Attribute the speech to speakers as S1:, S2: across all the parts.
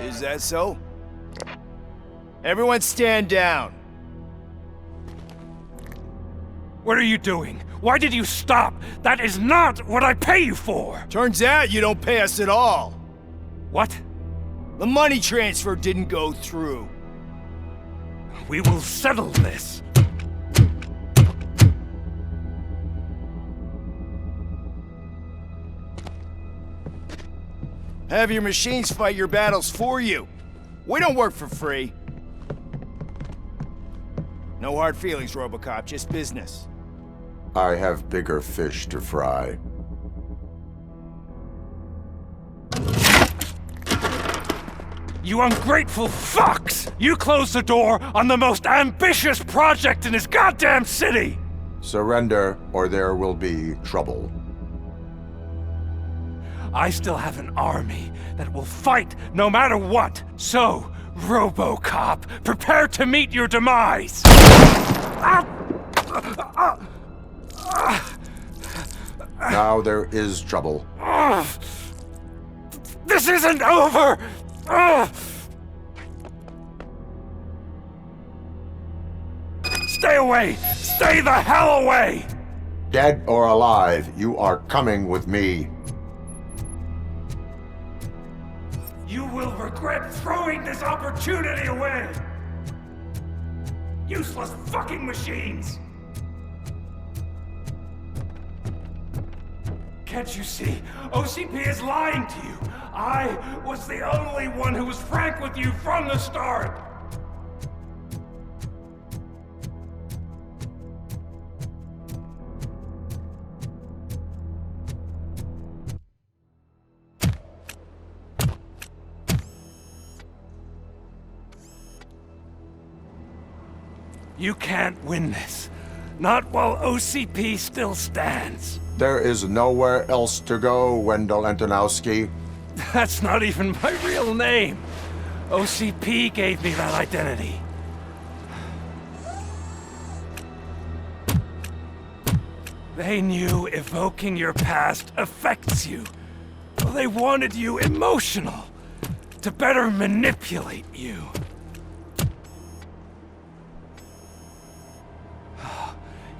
S1: Is that so? Everyone stand down.
S2: What are you doing? Why did you stop? That is not what I pay you for!
S1: Turns out you don't pay us at all.
S2: What?
S1: The money transfer didn't go through.
S2: We will settle this.
S1: Have your machines fight your battles for you. We don't work for free. No hard feelings, Robocop, just business.
S3: I have bigger fish to fry.
S2: You ungrateful fucks! You closed the door on the most ambitious project in this goddamn city!
S3: Surrender, or there will be trouble.
S2: I still have an army that will fight no matter what. So, Robocop, prepare to meet your demise!
S3: Now there is trouble.
S2: This isn't over! Stay away! Stay the hell away!
S3: Dead or alive, you are coming with me.
S2: You will regret throwing this opportunity away! Useless fucking machines! Can't you see? OCP is lying to you! I was the only one who was frank with you from the start! You can't win this. Not while OCP still stands.
S3: There is nowhere else to go, Wendell Antonowski.
S2: That's not even my real name. OCP gave me that identity. They knew evoking your past affects you. They wanted you emotional, to better manipulate you.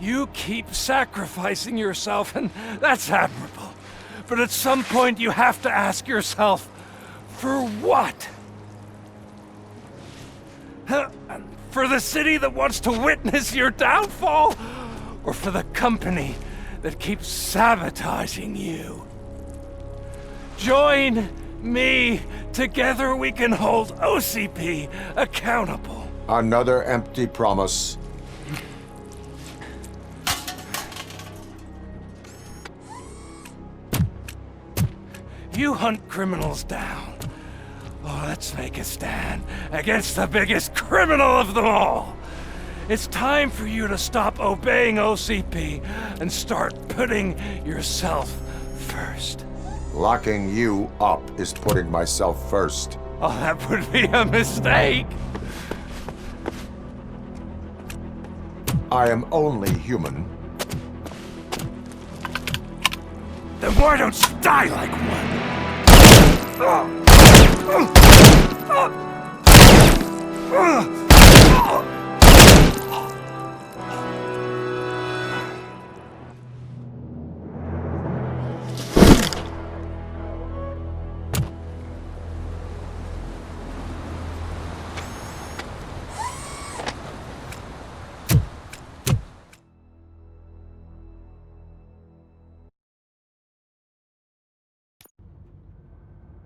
S2: You keep sacrificing yourself, and that's admirable. But at some point you have to ask yourself, for what? For the city that wants to witness your downfall? Or for the company that keeps sabotaging you? Join me. Together we can hold OCP accountable.
S3: Another empty promise.
S2: You hunt criminals down. Oh, let's make a stand against the biggest criminal of them all. It's time for you to stop obeying OCP and start putting yourself first.
S3: Locking you up is putting myself first.
S2: Oh, that would be a mistake.
S3: I am only human.
S2: Then why don't you die like one?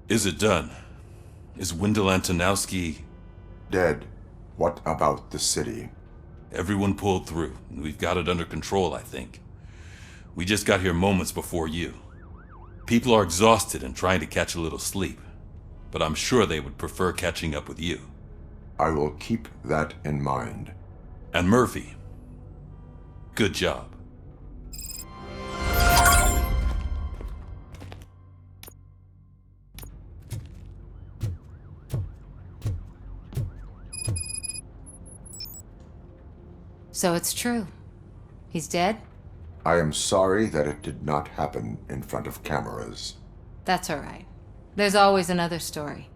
S4: Is it done? Is Wendell Antonowski...
S3: Dead. What about the city?
S4: Everyone pulled through. We've got it under control, I think. We just got here moments before you. People are exhausted and trying to catch a little sleep. But I'm sure they would prefer catching up with you.
S3: I will keep that in mind.
S4: And Murphy, good job.
S5: So it's true. He's dead?
S3: I am sorry that it did not happen in front of cameras.
S5: That's all right. There's always another story.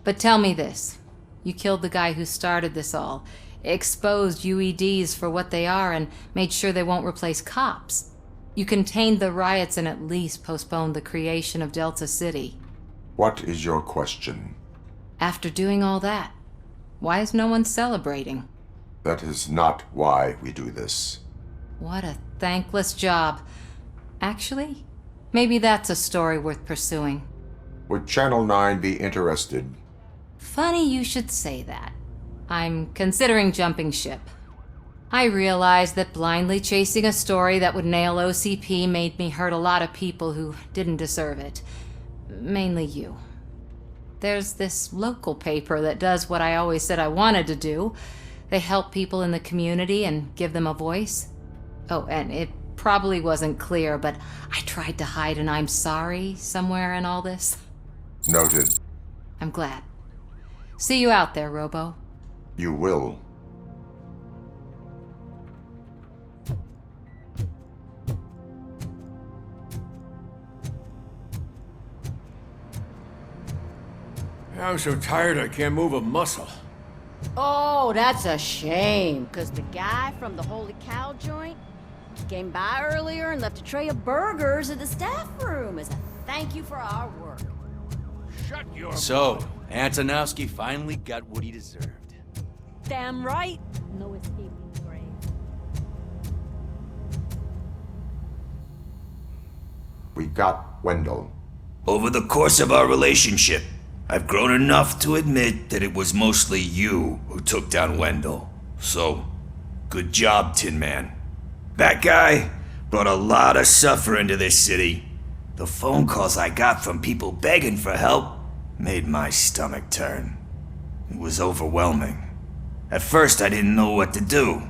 S5: But tell me this. You killed the guy who started this all, exposed UEDs for what they are, and made sure they won't replace cops. You contained the riots and at least postponed the creation of Delta City.
S3: What is your question?
S5: After doing all that, why is no one celebrating?
S3: That is not why we do this.
S5: What a thankless job. Actually, maybe that's a story worth pursuing.
S3: Would Channel 9 be interested?
S5: Funny you should say that. I'm considering jumping ship. I realized that blindly chasing a story that would nail OCP made me hurt a lot of people who didn't deserve it. Mainly you. There's this local paper that does what I always said I wanted to do. They help people in the community and give them a voice. Oh, and it probably wasn't clear, but I tried to hide an I'm sorry somewhere in all this.
S3: Noted.
S5: I'm glad. See you out there, Robo.
S3: You will.
S6: I'm so tired I can't move a muscle.
S7: Oh, that's a shame, because the guy from the Holy Cow joint came by earlier and left a tray of burgers in the staff room as a thank you for our work.
S6: Shut your
S8: So, Antonowski finally got what he deserved.
S7: Damn right. No escaping the grave.
S3: We got Wendell.
S9: Over the course of our relationship, I've grown enough to admit that it was mostly you who took down Wendell. So, good job, Tin Man. That guy brought a lot of suffering to this city. The phone calls I got from people begging for help made my stomach turn. It was overwhelming. At first, I didn't know what to do.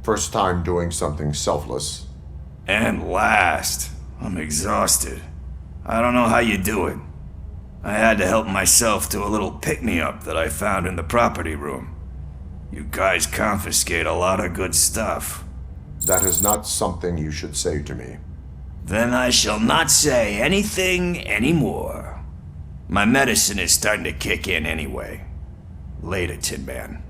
S3: First time doing something selfless.
S9: And last, I'm exhausted. I don't know how you do it. I had to help myself to a little pick-me-up that I found in the property room. You guys confiscate a lot of good stuff.
S3: That is not something you should say to me.
S9: Then I shall not say anything anymore. My medicine is starting to kick in anyway. Later, Tin Man.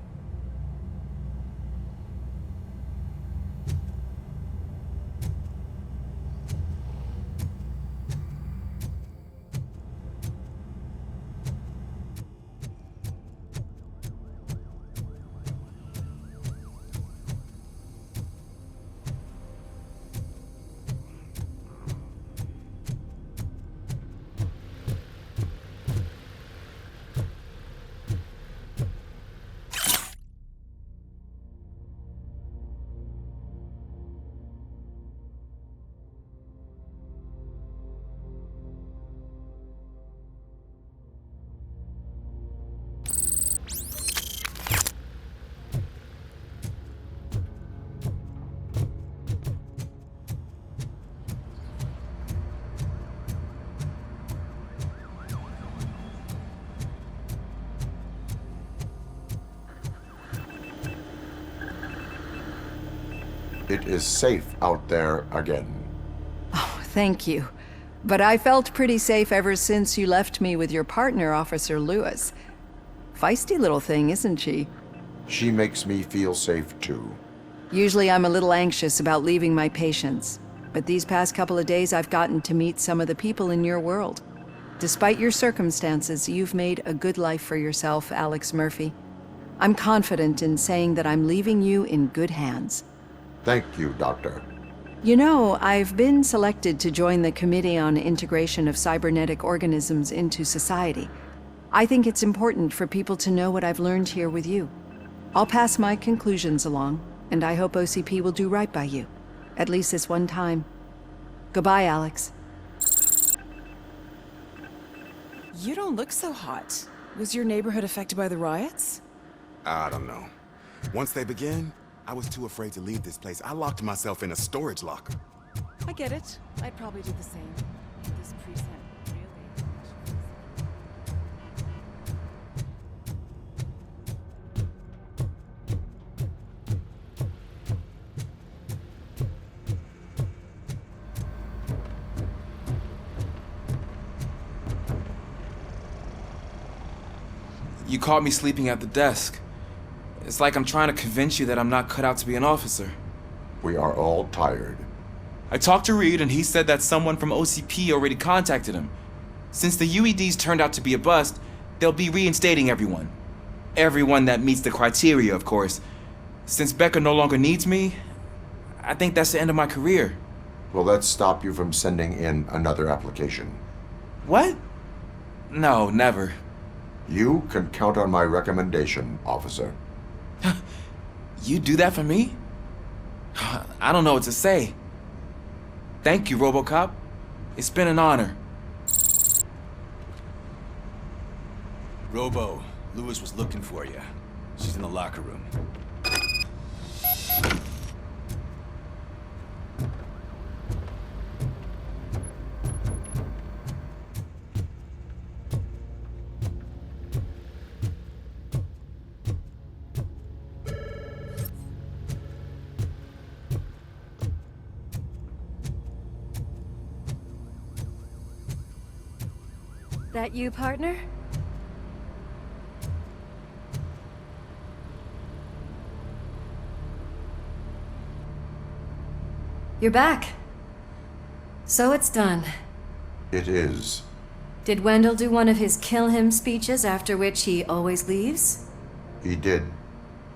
S3: It is safe out there again.
S10: Oh, thank you. But I felt pretty safe ever since you left me with your partner, Officer Lewis. Feisty little thing, isn't she?
S3: She makes me feel safe too.
S10: Usually I'm a little anxious about leaving my patients, but these past couple of days I've gotten to meet some of the people in your world. Despite your circumstances, you've made a good life for yourself, Alex Murphy. I'm confident in saying that I'm leaving you in good hands.
S3: Thank you, Doctor.
S10: You know, I've been selected to join the Committee on Integration of Cybernetic Organisms into Society. I think it's important for people to know what I've learned here with you. I'll pass my conclusions along, and I hope OCP will do right by you. At least this one time. Goodbye, Alex.
S11: You don't look so hot. Was your neighborhood affected by the riots?
S12: I don't know. Once they begin, I was too afraid to leave this place. I locked myself in a storage locker.
S11: I get it. I'd probably do the same. This precinct really...
S13: You caught me sleeping at the desk. It's like I'm trying to convince you that I'm not cut out to be an officer.
S3: We are all tired.
S13: I talked to Reed and he said that someone from OCP already contacted him. Since the UEDs turned out to be a bust, they'll be reinstating everyone. Everyone that meets the criteria, of course. Since Becca no longer needs me, I think that's the end of my career.
S3: Will that stop you from sending in another application?
S13: What? No, never.
S3: You can count on my recommendation, officer.
S13: You do that for me? I don't know what to say. Thank you, Robocop. It's been an honor.
S8: Robo, Lewis was looking for you. She's in the locker room.
S7: That you, partner?
S5: You're back. So it's done.
S3: It is.
S5: Did Wendell do one of his kill him speeches after which he always leaves?
S3: He did.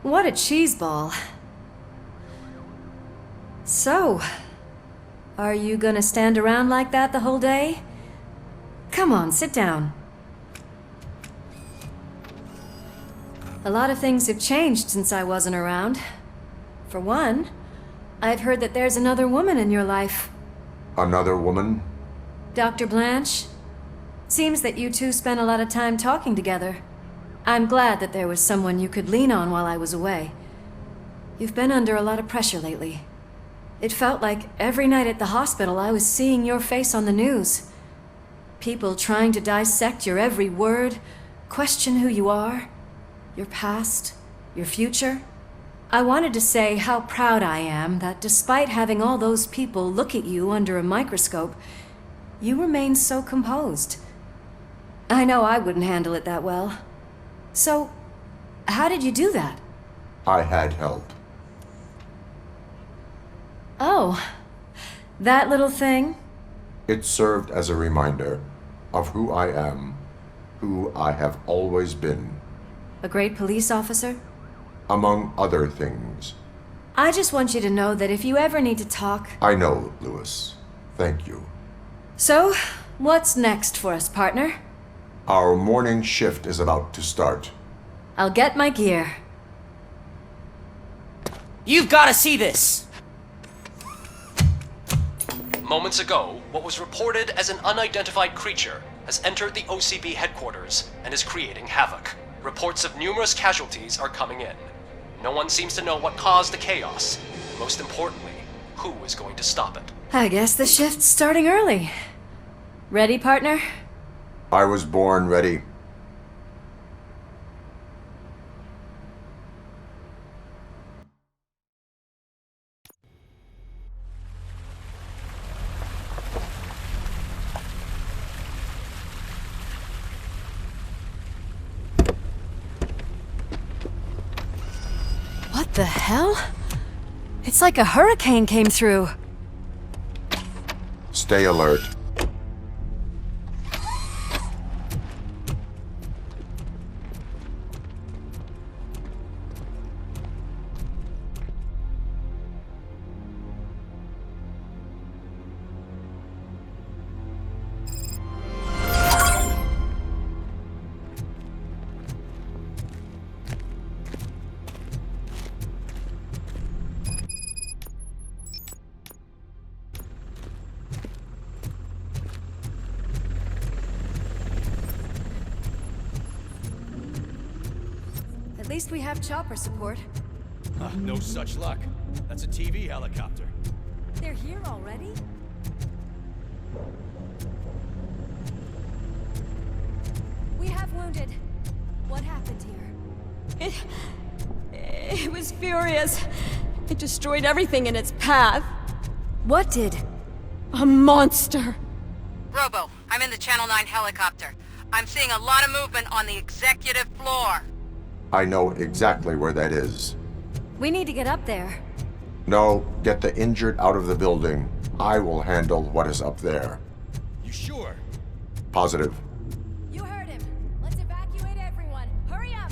S5: What a cheeseball. So, are you gonna stand around like that the whole day? Come on, sit down. A lot of things have changed since I wasn't around. For one, I've heard that there's another woman in your life.
S3: Another woman?
S5: Dr. Blanche? Seems that you two spent a lot of time talking together. I'm glad that there was someone you could lean on while I was away. You've been under a lot of pressure lately. It felt like every night at the hospital I was seeing your face on the news. People trying to dissect your every word, question who you are, your past, your future. I wanted to say how proud I am that despite having all those people look at you under a microscope, you remain so composed. I know I wouldn't handle it that well. So, how did you do that?
S3: I had help.
S5: Oh, that little thing?
S3: It served as a reminder of who I am, who I have always been.
S5: A great police officer?
S3: Among other things.
S5: I just want you to know that if you ever need to talk...
S3: I know, Lewis. Thank you.
S5: So, what's next for us, partner?
S3: Our morning shift is about to start.
S5: I'll get my gear.
S14: You've got to see this! Moments ago, what was reported as an unidentified creature has entered the OCB headquarters and is creating havoc. Reports of numerous casualties are coming in. No one seems to know what caused the chaos. Most importantly, who is going to stop it?
S5: I guess the shift's starting early. Ready, partner?
S3: I was born ready.
S5: What the hell? It's like a hurricane came through.
S3: Stay alert.
S5: At least we have chopper support.
S8: No such luck. That's a TV helicopter.
S5: They're here already? We have wounded. What happened here?
S7: It was furious. It destroyed everything in its path.
S5: What did?
S7: A monster.
S15: Robo, I'm in the Channel 9 helicopter. I'm seeing a lot of movement on the executive floor.
S3: I know exactly where that is.
S7: We need to get up there.
S3: No, get the injured out of the building. I will handle what is up there.
S8: You sure?
S3: Positive.
S7: You heard him. Let's evacuate everyone. Hurry up!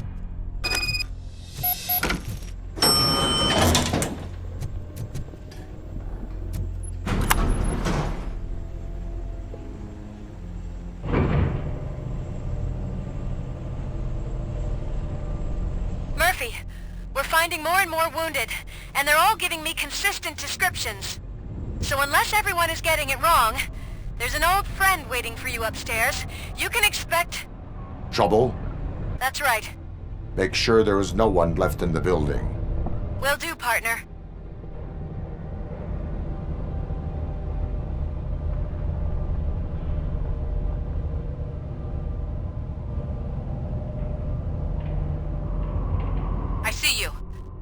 S15: Murphy, we're finding more and more wounded, and they're all giving me consistent descriptions. So unless everyone is getting it wrong, there's an old friend waiting for you upstairs. You can expect...
S3: Trouble?
S15: That's right.
S3: Make sure there is no one left in the building.
S15: Will do, partner. I see you.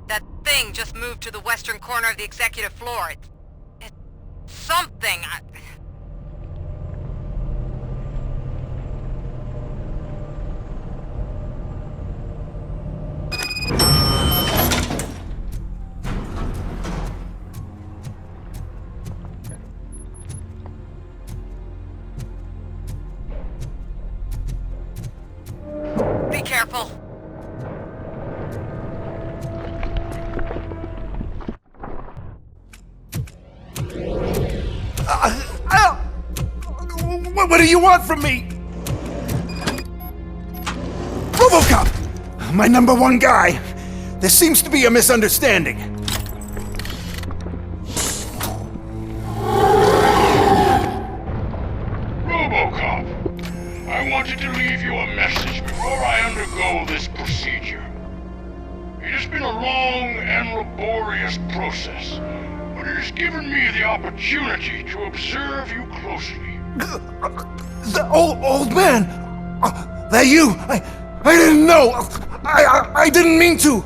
S15: That thing just moved to the western corner of the executive floor. It's something. Be careful.
S1: What do you want from me? Robocop! My #1 guy. There seems to be a misunderstanding.
S16: Robocop, I wanted to leave you a message before I undergo this procedure. It has been a long and laborious process, but it has given me the opportunity to observe you closely.
S1: The old man! That you! I didn't know! I didn't mean to!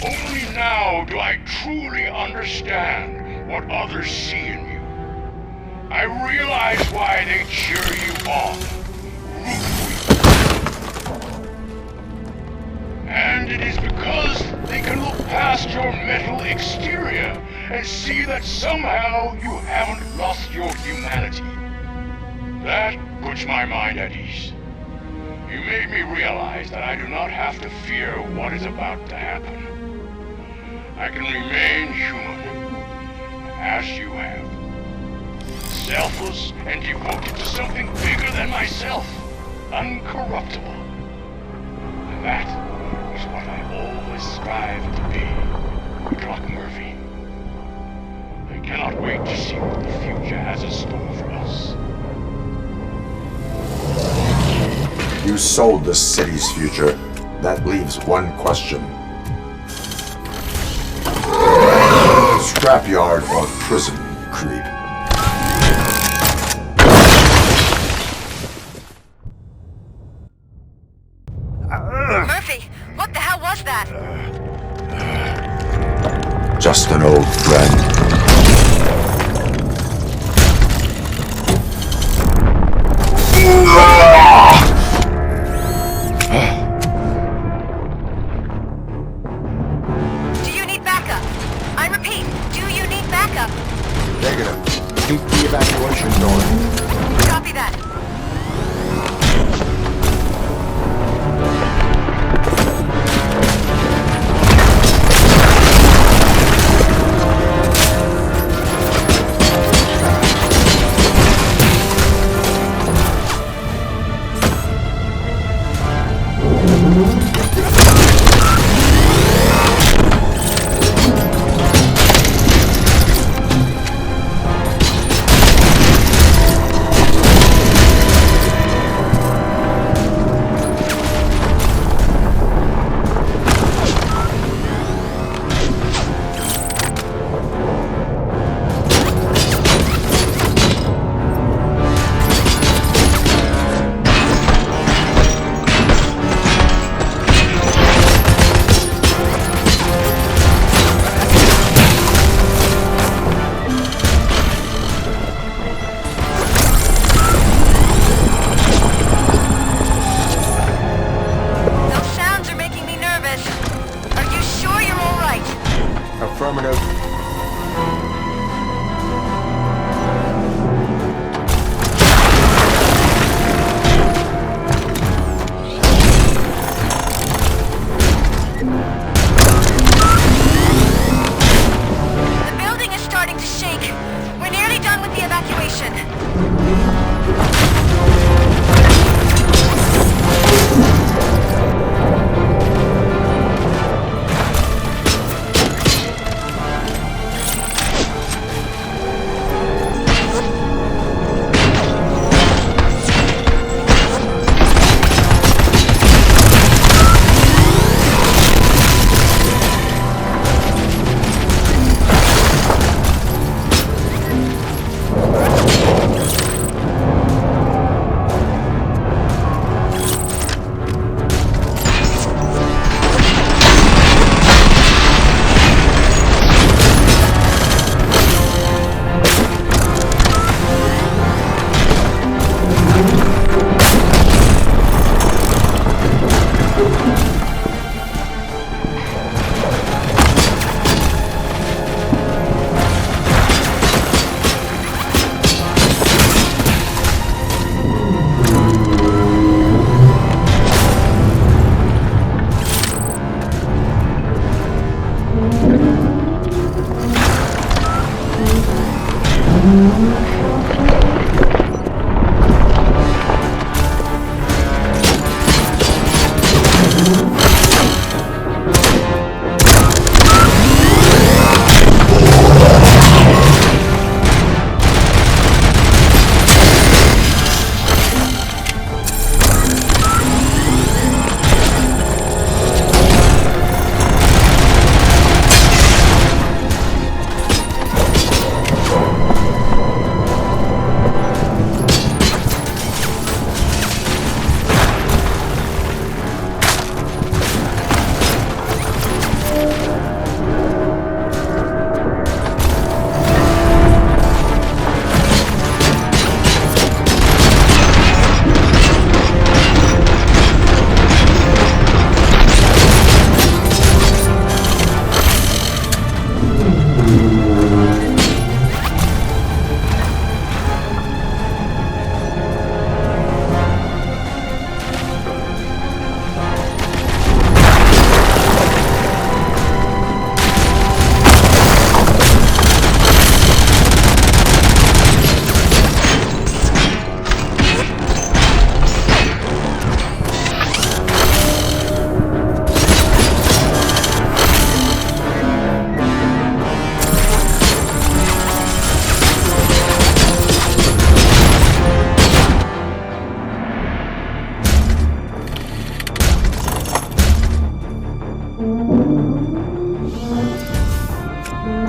S16: Only now do I truly understand what others see in you. I realize why they cheer you on, root for you. And it is because they can look past your metal exterior and see that somehow you haven't lost your humanity. That puts my mind at ease. You made me realize that I do not have to fear what is about to happen. I can remain human, as you have. Selfless and devoted to something bigger than myself. Uncorruptible. And that is what I always strive to be, Doc Murphy. I cannot wait to see what the future has in store for us.
S3: You sold the city's future. That leaves one question. Scrapyard or prison, creep?
S15: Murphy, what the hell was that?
S3: Just an old friend.
S15: Do you need backup? I repeat, do you need backup?
S3: Negative. Keep the evacuation door.
S15: Copy that.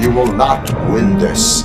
S3: You will not win this.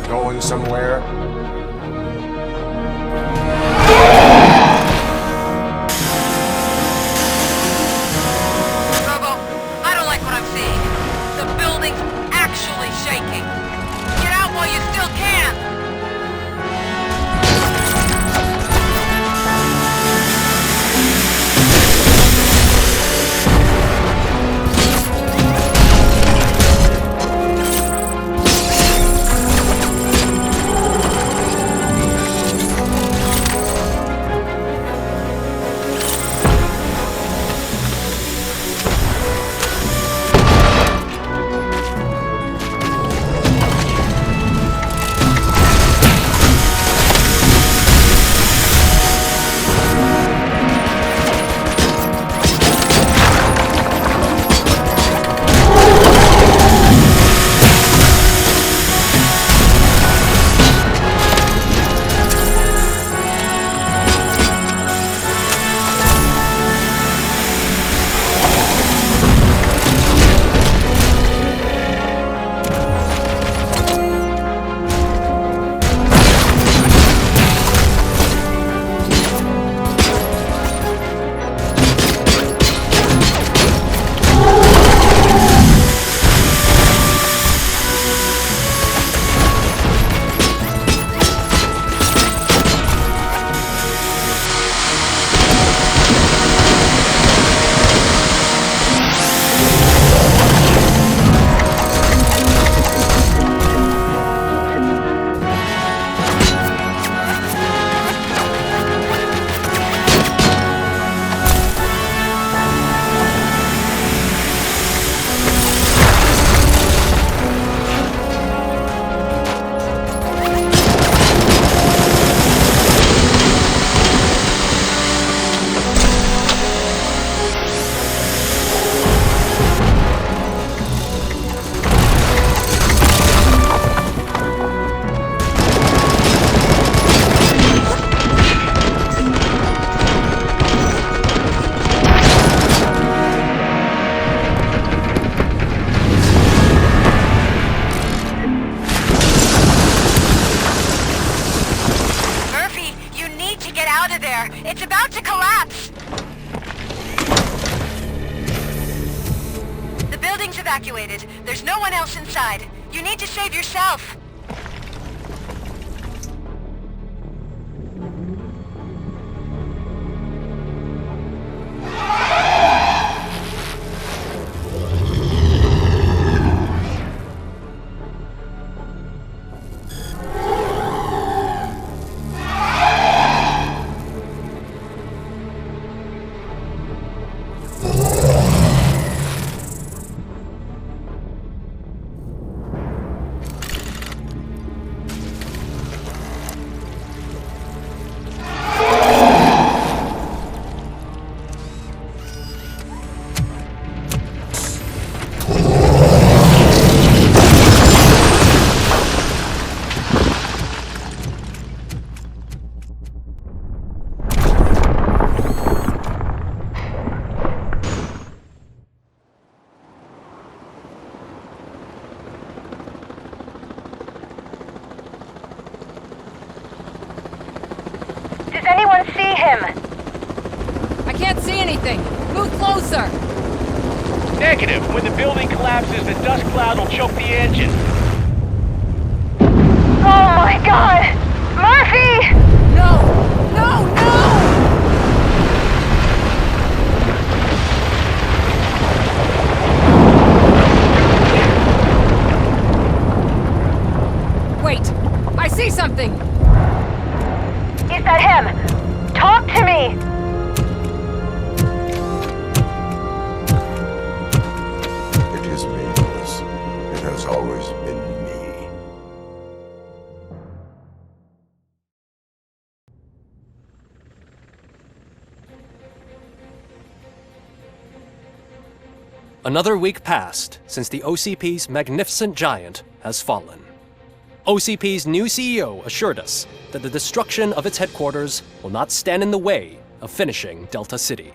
S3: Going somewhere?
S15: Robo, I don't like what I'm seeing. The building's actually shaking. Get out while you still can! It's about to collapse! The building's evacuated. There's no one else inside. You need to save yourself. Does anyone see him?
S5: I can't see anything. Move closer.
S8: Negative. When the building collapses, the dust cloud will choke the engine.
S15: Oh my god! Murphy! see!
S11: No! No! No!
S5: Wait! I see something!
S15: Is that him? Talk to me!
S3: It is me, Lewis. It has always been me.
S14: Another week passed since the OCP's magnificent giant has fallen. OCP's new CEO assured us that the destruction of its headquarters will not stand in the way of finishing Delta City.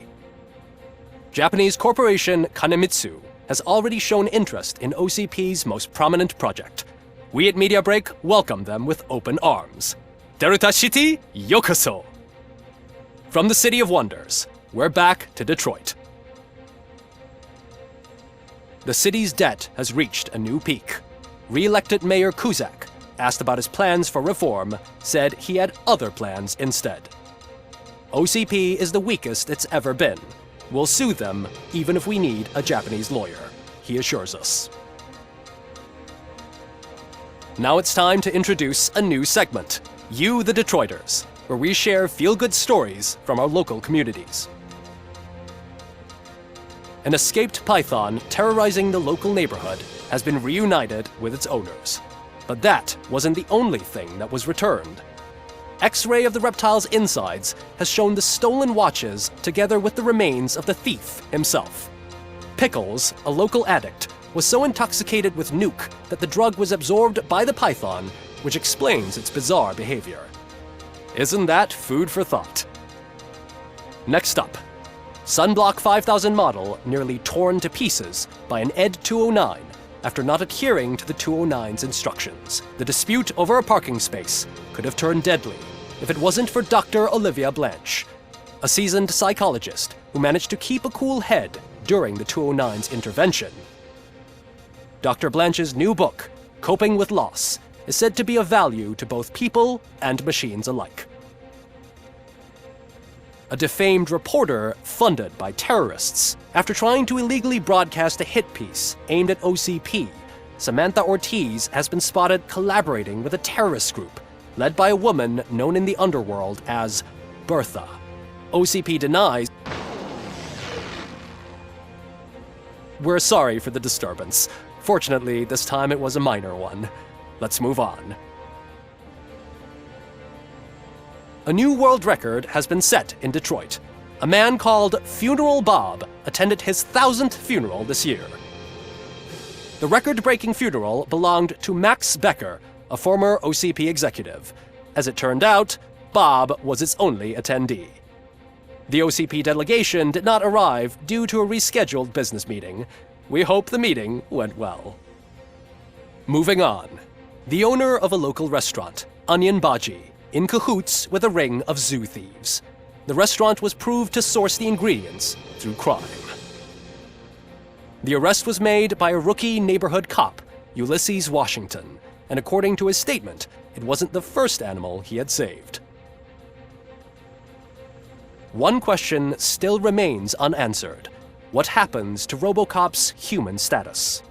S14: Japanese corporation Kanemitsu has already shown interest in OCP's most prominent project. We at Media Break welcome them with open arms. Delta City, yokoso! From the City of Wonders, we're back to Detroit. The city's debt has reached a new peak. Re-elected Mayor Cusack, asked about his plans for reform, said he had other plans instead. OCP is the weakest it's ever been. We'll sue them even if we need a Japanese lawyer, he assures us. Now it's time to introduce a new segment, You the Detroiters, where we share feel-good stories from our local communities. An escaped python terrorizing the local neighborhood has been reunited with its owners. But that wasn't the only thing that was returned. X-ray of the reptile's insides has shown the stolen watches together with the remains of the thief himself. Pickles, a local addict, was so intoxicated with nuke that the drug was absorbed by the python, which explains its bizarre behavior. Isn't that food for thought? Next up, Sunblock 5000 model nearly torn to pieces by an ED 209 after not adhering to the 209's instructions. The dispute over a parking space could have turned deadly if it wasn't for Dr. Olivia Blanche, a seasoned psychologist who managed to keep a cool head during the 209's intervention. Dr. Blanche's new book, Coping with Loss, is said to be of value to both people and machines alike. A defamed reporter funded by terrorists. After trying to illegally broadcast a hit piece aimed at OCP, Samantha Ortiz has been spotted collaborating with a terrorist group led by a woman known in the underworld as Bertha. OCP denies. We're sorry for the disturbance. Fortunately, this time it was a minor one. Let's move on. A new world record has been set in Detroit. A man called Funeral Bob attended his 1000th funeral this year. The record-breaking funeral belonged to Max Becker, a former OCP executive. As it turned out, Bob was its only attendee. The OCP delegation did not arrive due to a rescheduled business meeting. We hope the meeting went well. Moving on. The owner of a local restaurant, Onion Baji, in cahoots with a ring of zoo thieves. The restaurant was proved to source the ingredients through crime. The arrest was made by a rookie neighborhood cop, Ulysses Washington, and according to his statement, it wasn't the first animal he had saved. One question still remains unanswered. What happens to Robocop's human status?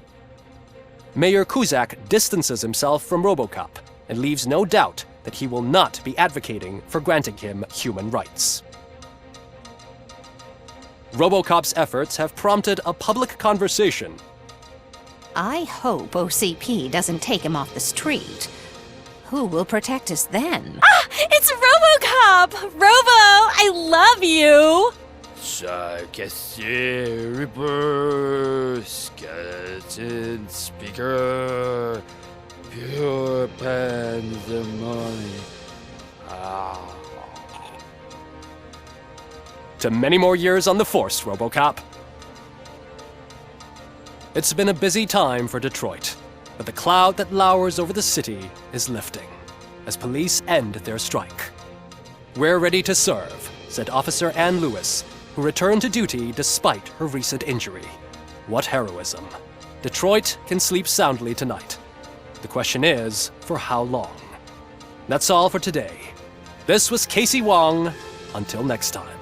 S14: Mayor Cusack distances himself from Robocop and leaves no doubt that he will not be advocating for granting him human rights. Robocop's efforts have prompted a public conversation.
S17: I hope OCP doesn't take him off the street. Who will protect us then?
S18: Ah! It's Robocop! Robo, I love you!
S19: Reaper, skeleton speaker, pure pandemonium.
S14: To many more years on the force, Robocop. It's been a busy time for Detroit, but the cloud that lowers over the city is lifting as police end their strike. We're ready to serve, said Officer Ann Lewis, who returned to duty despite her recent injury. What heroism. Detroit can sleep soundly tonight. The question is, for how long? That's all for today. This was Casey Wong. Until next time.